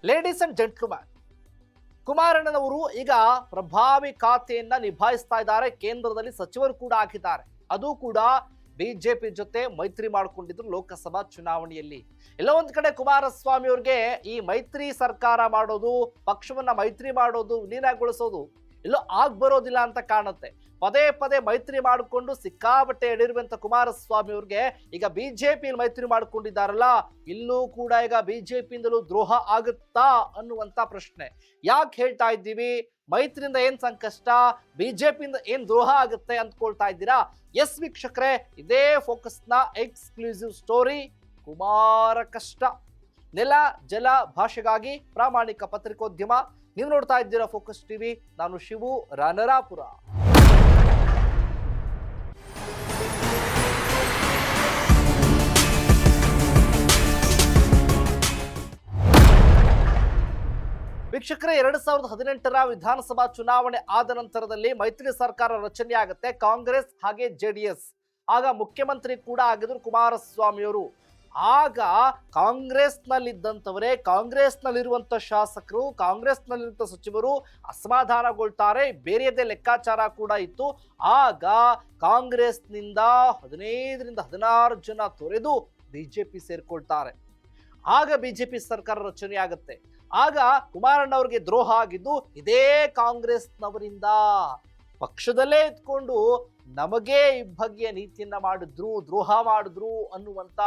Ladies and gentleman, ಕುಮಾರಣ್ಣನವರು ಈಗ ಪ್ರಭಾವಿ ಖಾತೆಯನ್ನ ನಿಭಾಯಿಸ್ತಾ ಇದ್ದಾರೆ. ಕೇಂದ್ರದಲ್ಲಿ ಸಚಿವರು ಕೂಡ ಆಗಿದ್ದಾರೆ. ಅದು ಕೂಡ ಬಿಜೆಪಿ ಜೊತೆ ಮೈತ್ರಿ ಮಾಡಿಕೊಂಡಿದ್ರು ಲೋಕಸಭಾ ಚುನಾವಣೆಯಲ್ಲಿ. ಎಲ್ಲ ಒಂದ್ ಕಡೆ ಕುಮಾರಸ್ವಾಮಿ ಅವ್ರಿಗೆ ಈ ಮೈತ್ರಿ ಸರ್ಕಾರ ಮಾಡೋದು, ಪಕ್ಷವನ್ನ ಮೈತ್ರಿ ಮಾಡೋದು, ವಿಲೀನಗೊಳಿಸೋದು ಎಲ್ಲೋ ಬರೋದಿಲ್ಲ ಅಂತ ಕಾಣುತ್ತೆ. ಪದೇ ಪದೇ ಮೈತ್ರಿ ಮಾಡಿಕೊಂಡು ಸಿಕ್ಕಾಬಟ್ಟೆ ಎಡಿರುವಂತ ಕುಮಾರಸ್ವಾಮಿ ಅವ್ರಿಗೆ ಈಗ ಬಿಜೆಪಿ ಮೈತ್ರಿ ಮಾಡ್ಕೊಂಡಿದ್ದಾರಲ್ಲ, ಇಲ್ಲೂ ಕೂಡ ಈಗ ಬಿಜೆಪಿಯಿಂದಲೂ ದ್ರೋಹ ಆಗುತ್ತಾ ಅನ್ನುವಂತ ಪ್ರಶ್ನೆ. ಯಾಕೆ ಹೇಳ್ತಾ ಇದ್ದೀವಿ? ಮೈತ್ರಿಯಿಂದ ಏನ್ ಸಂಕಷ್ಟ, ಬಿಜೆಪಿಯಿಂದ ಏನ್ ದ್ರೋಹ ಆಗುತ್ತೆ ಅಂದ್ಕೊಳ್ತಾ ಇದ್ದೀರಾ? ಎಸ್ ವೀಕ್ಷಕರೇ, ಇದೇ ಫೋಕಸ್ನ ಎಕ್ಸ್ಕ್ಲೂಸಿವ್ ಸ್ಟೋರಿ ಕುಮಾರ ಕಷ್ಟ. ನೆಲ ಜಲ ಭಾಷೆಗಾಗಿ ಪ್ರಾಮಾಣಿಕ ಪತ್ರಿಕೋದ್ಯಮ. ನೀವು ನೋಡ್ತಾ ಇದ್ದೀರಾ ಫೋಕಸ್ ಟಿವಿ. ನಾನು ಶಿವು ರಾನರಾಪುರ. ವೀಕ್ಷಕರೇ, 2018ರ ವಿಧಾನಸಭಾ ಚುನಾವಣೆ ಆದ ನಂತರದಲ್ಲಿ ಮೈತ್ರಿ ಸರ್ಕಾರ ರಚನೆ ಆಗುತ್ತೆ, ಕಾಂಗ್ರೆಸ್ ಹಾಗೆ ಜೆಡಿಎಸ್. ಆಗ ಮುಖ್ಯಮಂತ್ರಿ ಕೂಡ ಆಗಿದ್ರು ಕುಮಾರಸ್ವಾಮಿ ಅವರು. ಆಗ ಕಾಂಗ್ರೆಸ್ನಲ್ಲಿದ್ದಂಥವರೇ, ಕಾಂಗ್ರೆಸ್ನಲ್ಲಿರುವಂಥ ಶಾಸಕರು, ಕಾಂಗ್ರೆಸ್ನಲ್ಲಿರುವಂಥ ಸಚಿವರು ಅಸಮಾಧಾನಗೊಳ್ತಾರೆ. ಬೇರೆಯದೇ ಲೆಕ್ಕಾಚಾರ ಕೂಡ ಇತ್ತು. ಆಗ ಕಾಂಗ್ರೆಸ್ನಿಂದ 15ರಿಂದ 16 ಜನ ತೊರೆದು ಬಿಜೆಪಿ ಸೇರ್ಕೊಳ್ತಾರೆ. ಆಗ ಬಿಜೆಪಿ ಸರ್ಕಾರ ರಚನೆ ಆಗುತ್ತೆ. ಆಗ ಕುಮಾರಣ್ಣವ್ರಿಗೆ ದ್ರೋಹ ಆಗಿದ್ದು ಇದೇ ಕಾಂಗ್ರೆಸ್ನವರಿಂದ. ಪಕ್ಷದಲ್ಲೇ ಇದ್ಕೊಂಡು ನಮಗೆ ಇಬ್ಬಗೆಯ ನೀತಿಯನ್ನ ಮಾಡಿದ್ರು, ದ್ರೋಹ ಮಾಡಿದ್ರು ಅನ್ನುವಂತ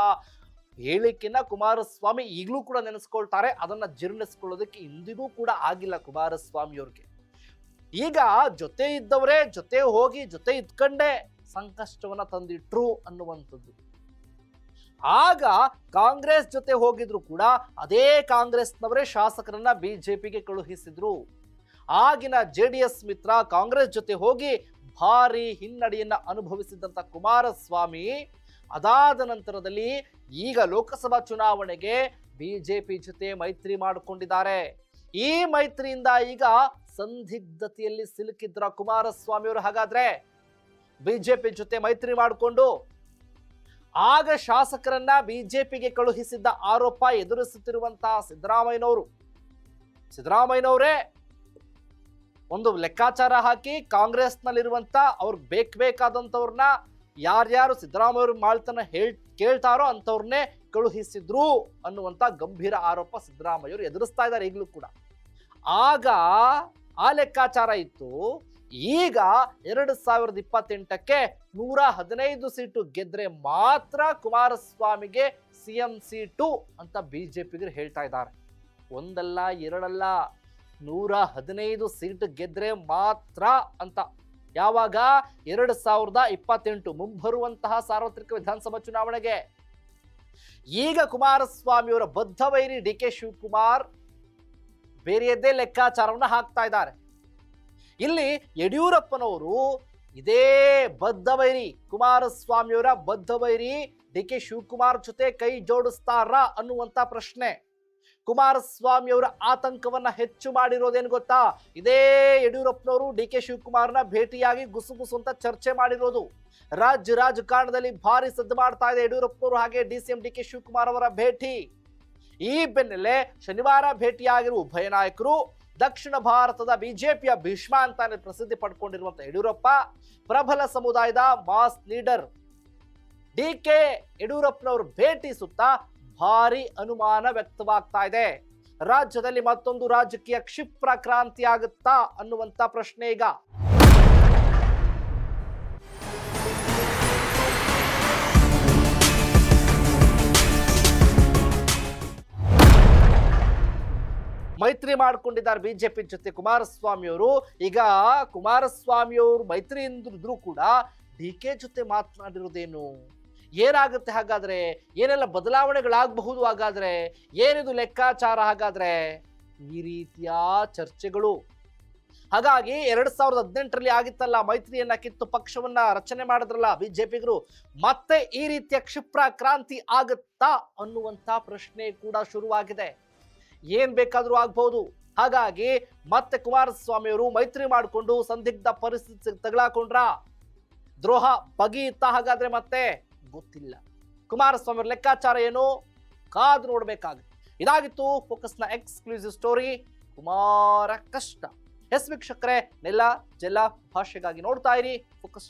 ಹೇಳಿಕೆನ ಕುಮಾರಸ್ವಾಮಿ ಈಗಲೂ ಕೂಡ ನೆನೆಸ್ಕೊಳ್ತಾರೆ. ಅದನ್ನ ಜೀರ್ಣಿಸ್ಕೊಳ್ಳೋದಕ್ಕೆ ಇಂದಿಗೂ ಕೂಡ ಆಗಿಲ್ಲ ಕುಮಾರಸ್ವಾಮಿ ಅವ್ರಿಗೆ. ಈಗ ಜೊತೆ ಇದ್ದವರೇ ಜೊತೆ ಹೋಗಿ ಜೊತೆ ಇದ್ಕೊಂಡೇ ಸಂಕಷ್ಟವನ್ನ ತಂದಿಟ್ರು ಅನ್ನುವಂಥದ್ದು. ಆಗ ಕಾಂಗ್ರೆಸ್ ಜೊತೆ ಹೋಗಿದ್ರು ಕೂಡ ಅದೇ ಕಾಂಗ್ರೆಸ್ನವರೇ ಶಾಸಕರನ್ನ ಬಿಜೆಪಿಗೆ ಕಳುಹಿಸಿದ್ರು. ಆಗಿನ ಜೆಡಿಎಸ್ ಮಿತ್ರ ಕಾಂಗ್ರೆಸ್ ಜೊತೆ ಹೋಗಿ ಭಾರಿ ಹಿನ್ನಡೆಯನ್ನ ಅನುಭವಿಸಿದಂತ ಕುಮಾರಸ್ವಾಮಿ ಅದಾದ ನಂತರದಲ್ಲಿ ಈಗ ಲೋಕಸಭಾ ಚುನಾವಣೆಗೆ ಬಿಜೆಪಿ ಜೊತೆ ಮೈತ್ರಿ ಮಾಡಿಕೊಂಡಿದ್ದಾರೆ. ಈ ಮೈತ್ರಿಯಿಂದ ಈಗ ಸಂದಿಗ್ಧತೆಯಲ್ಲಿ ಸಿಲುಕಿದ್ರ ಕುಮಾರಸ್ವಾಮಿ ಅವರು. ಹಾಗಾದ್ರೆ ಬಿಜೆಪಿ ಜೊತೆ ಮೈತ್ರಿ ಮಾಡಿಕೊಂಡು ಆಗ ಶಾಸಕರನ್ನ ಬಿಜೆಪಿಗೆ ಕಳುಹಿಸಿದ್ದ ಆರೋಪ ಎದುರಿಸುತ್ತಿರುವಂತಹ ಸಿದ್ದರಾಮಯ್ಯನವರೇ ಒಂದು ಲೆಕ್ಕಾಚಾರ ಹಾಕಿ ಕಾಂಗ್ರೆಸ್ನಲ್ಲಿರುವಂತ ಅವ್ರಿಗೆ ಬೇಕಾದಂಥವ್ರನ್ನ ಯಾರ್ಯಾರು ಸಿದ್ದರಾಮಯ್ಯ ಮಾಳ್ತನ ಕೇಳ್ತಾರೋ ಅಂಥವ್ರನ್ನೇ ಕಳುಹಿಸಿದ್ರು ಅನ್ನುವಂತ ಗಂಭೀರ ಆರೋಪ ಸಿದ್ದರಾಮಯ್ಯವರು ಎದುರಿಸ್ತಾ ಇದ್ದಾರೆ ಈಗಲೂ ಕೂಡ. ಆಗ ಆ ಲೆಕ್ಕಾಚಾರ ಇತ್ತು. ಈಗ 2028ಕ್ಕೆ 115 ಸೀಟು ಗೆದ್ರೆ ಮಾತ್ರ ಕುಮಾರಸ್ವಾಮಿಗೆ ಸಿಎಂ ಸೀಟು ಅಂತ ಬಿಜೆಪಿಗರು ಹೇಳ್ತಾ ಇದ್ದಾರೆ. ಒಂದಲ್ಲ ಎರಡಲ್ಲ, 115 ಸೀಟ್ ಗೆದ್ರೆ ಮಾತ್ರ ಅಂತ. ಯಾವಾಗ? 2028 ಮುಂಬರುವಂತಹ ಸಾರ್ವತ್ರಿಕ ವಿಧಾನಸಭಾ ಚುನಾವಣೆಗೆ. ಈಗ ಕುಮಾರಸ್ವಾಮಿಯವರ ಬದ್ಧ ವೈರಿ ಡಿ ಕೆ ಶಿವಕುಮಾರ್ ಬೇರೆಯದ್ದೇ ಲೆಕ್ಕಾಚಾರವನ್ನ ಹಾಕ್ತಾ ಇದ್ದಾರೆ. ಇಲ್ಲಿ ಯಡಿಯೂರಪ್ಪನವರು ಇದೇ ಬದ್ಧ ವೈರಿ, ಕುಮಾರಸ್ವಾಮಿಯವರ ಬದ್ಧ ವೈರಿ ಡಿ ಕೆ ಶಿವಕುಮಾರ್ ಜೊತೆ ಕೈ ಜೋಡಿಸ್ತಾರ ಅನ್ನುವಂತ ಪ್ರಶ್ನೆ. ಕುಮಾರಸ್ವಾಮಿಯವರ ಆತಂಕವನ್ನ ಹೆಚ್ಚು ಮಾಡಿರೋದೇನು ಗೊತ್ತಾ? ಇದೇ ಯಡಿಯೂರಪ್ಪನವರು ಡಿ ಕೆ ಶಿವಕುಮಾರ್ನ ಭೇಟಿಯಾಗಿ ಗುಸುಗುಸು ಅಂತ ಚರ್ಚೆ ಮಾಡಿರೋದು. ರಾಜಕಾರಣದಲ್ಲಿ ಭಾರಿ ಸದ್ದು ಮಾಡ್ತಾ ಇದೆ ಯಡಿಯೂರಪ್ಪನವರು ಹಾಗೆ ಡಿಸಿಎಂ ಡಿ ಕೆ ಶಿವಕುಮಾರ್ ಅವರ ಭೇಟಿ. ಈ ಬೆನ್ನಲ್ಲೇ ಶನಿವಾರ ಭೇಟಿಯಾಗಿರುವ ಉಭಯ ನಾಯಕರು ದಕ್ಷಿಣ ಭಾರತದ ಬಿಜೆಪಿಯ ಭೀಷ್ಮ ಅಂತಾನೆ ಪ್ರಸಿದ್ಧಿ ಪಡ್ಕೊಂಡಿರುವಂತಹ ಯಡಿಯೂರಪ್ಪ, ಪ್ರಬಲ ಸಮುದಾಯದ ಮಾಸ್ ಲೀಡರ್ ಡಿ ಕೆ ಯಡಿಯೂರಪ್ಪನವರು ಭೇಟಿ ಸುತ್ತ ಭಾರಿ ಅನುಮಾನ ವ್ಯಕ್ತವಾಗ್ತಾ ಇದೆ. ರಾಜ್ಯದಲ್ಲಿ ಮತ್ತೊಂದು ರಾಜಕೀಯ ಕ್ಷಿಪ್ರ ಕ್ರಾಂತಿ ಆಗುತ್ತಾ ಅನ್ನುವಂತ ಪ್ರಶ್ನೆ ಈಗ. ಮೈತ್ರಿ ಮಾಡ್ಕೊಂಡಿದ್ದಾರೆ ಬಿಜೆಪಿ ಜೊತೆ ಕುಮಾರಸ್ವಾಮಿ ಅವರು. ಈಗ ಕುಮಾರಸ್ವಾಮಿ ಅವರು ಮೈತ್ರಿ ಎಂದಿದ್ರು ಕೂಡ ಡಿ ಕೆ ಜೊತೆ ಮಾತನಾಡಿರೋದೇನು, ಏನಾಗುತ್ತೆ ಹಾಗಾದ್ರೆ, ಏನೆಲ್ಲ ಬದಲಾವಣೆಗಳಾಗಬಹುದು ಹಾಗಾದ್ರೆ, ಏನಿದು ಲೆಕ್ಕಾಚಾರ ಹಾಗಾದ್ರೆ, ಈ ರೀತಿಯ ಚರ್ಚೆಗಳು. ಹಾಗಾಗಿ 2018ರಲ್ಲಿ ಆಗಿತ್ತಲ್ಲ ಮೈತ್ರಿಯನ್ನ ಕಿತ್ತು ಪಕ್ಷವನ್ನ ರಚನೆ ಮಾಡಿದ್ರಲ್ಲ ಬಿಜೆಪಿಗರು, ಮತ್ತೆ ಈ ರೀತಿಯ ಕ್ಷಿಪ್ರ ಕ್ರಾಂತಿ ಆಗುತ್ತಾ ಅನ್ನುವಂತ ಪ್ರಶ್ನೆ ಕೂಡ ಶುರುವಾಗಿದೆ. ಏನ್ ಬೇಕಾದ್ರೂ ಆಗ್ಬಹುದು. ಹಾಗಾಗಿ ಮತ್ತೆ ಕುಮಾರಸ್ವಾಮಿ ಅವರು ಮೈತ್ರಿ ಮಾಡಿಕೊಂಡು ಸಂದಿಗ್ಧ ಪರಿಸ್ಥಿತಿ ತಗಲಾಕೊಂಡ್ರ, ದ್ರೋಹ ಬಗೆಯುತ್ತಾ ಹಾಗಾದ್ರೆ ಮತ್ತೆ ಗೊತ್ತಿಲ್ಲ. ಕುಮಾರಸ್ವಾಮಿ ಅವರ ಲೆಕ್ಕಾಚಾರ ಏನು ಕಾದು ನೋಡ್ಬೇಕಾಗುತ್ತೆ. ಇದಾಗಿತ್ತು ಫೋಕಸ್ನ ಎಕ್ಸ್ಕ್ಲೂಸಿವ್ ಸ್ಟೋರಿ ಕುಮಾರ ಕಷ್ಟ. ಎಸ್ ವೀಕ್ಷಕರೇ, ನೆಲ ಜಲ ಭಾಷೆಗಾಗಿ ನೋಡ್ತಾ ಇರಿ ಫೋಕಸ್.